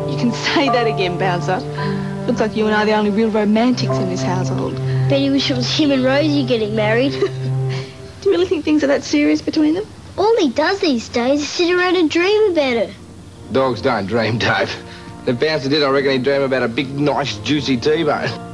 You can say that again, Bouncer. Looks like you and I are the only real romantics in this household. Betty wish it was him and Rosie getting married. Do you really think things are that serious between them? All he does these days is sit around and dream about it. Dogs don't dream, Dave. If Bouncer did, I reckon he'd dream about a big, nice, juicy T-bone.